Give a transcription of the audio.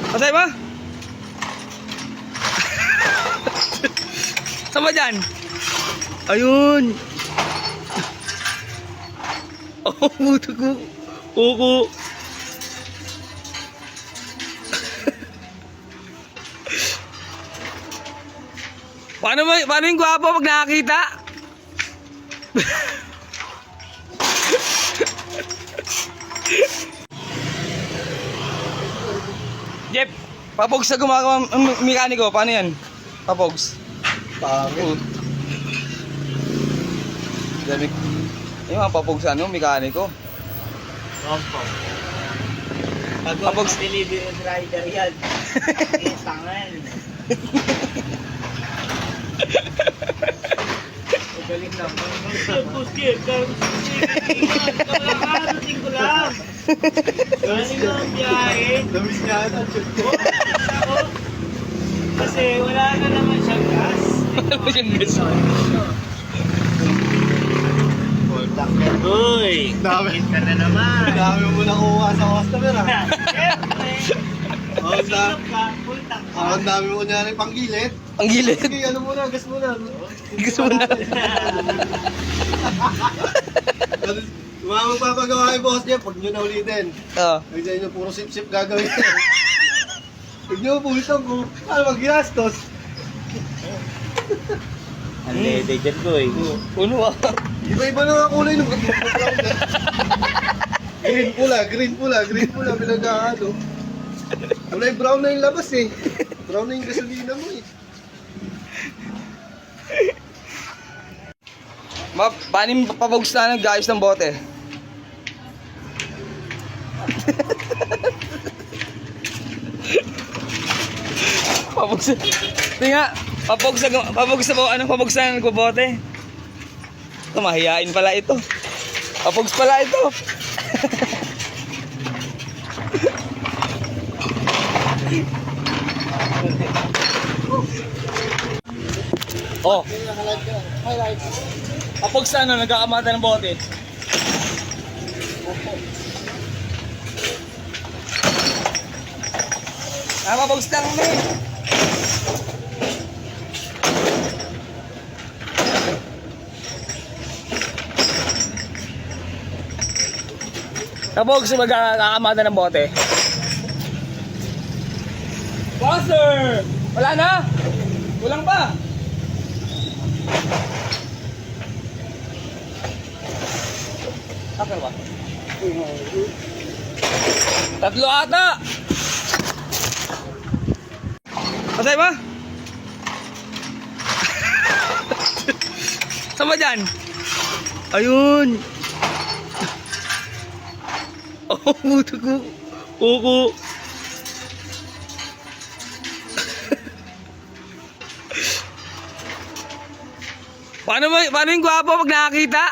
Patay ba? Saan ba dyan? Ayun. Oh, buto ko. Kuku. Paano yung gwapo pag nakakita? Jeff, papogs na gumagawa ang mekaniko. Paano yan? Papogs. Pangit. Sabi, yung mga papogs ano, mekaniko. Opo. Pag Kapag- delivery rider yan. Tangan. Magaling naman. Puskir, kakarating ko lang. Galing ang biyahe. Damis niya ata. Kasi wala na naman siyang gas. Ano ba siyang gusto? Uy, Dami. bakit ka na naman? Dami mo nakuha sa customer ha. Siyempre. Oh, sa... Silap ka, full tank ka. Ang dami mo niya pang gilid. Ang gilid. Sige, ano muna, gas muna. Gusto mo na. Mga magpapagawa kay boss niya, huwag nyo na ulitin. Oo. Huwag sa inyo, puro sip-sip gagawin. Huwag nyo pulitong kung paano mag-ginastos. Ang lede dyan ko eh. Uno ah. Iba-iba na nga kulay nung green pula, green pula, green pula, pinag-ano. Kulay brown na yung labas eh. Brown na yung gasolina mo eh. Paano yung papogs na nag-ayos ng bote? Papogs. Hindi nga. Papogs na nagbobote. Ito, mahihain pala ito. Papogs pala ito. Oh. Papogs na nagkakamata ng bote. Papogs lang kami. Papogs na magkakamata ng bote. Buzzer! Wala na? Kulang pa? Akin ba? Tatlo ata! Patay ba? Saan ba dyan? Ayun! Oh, buto ko. Kuku. Paano yung gwapo pag nakakita?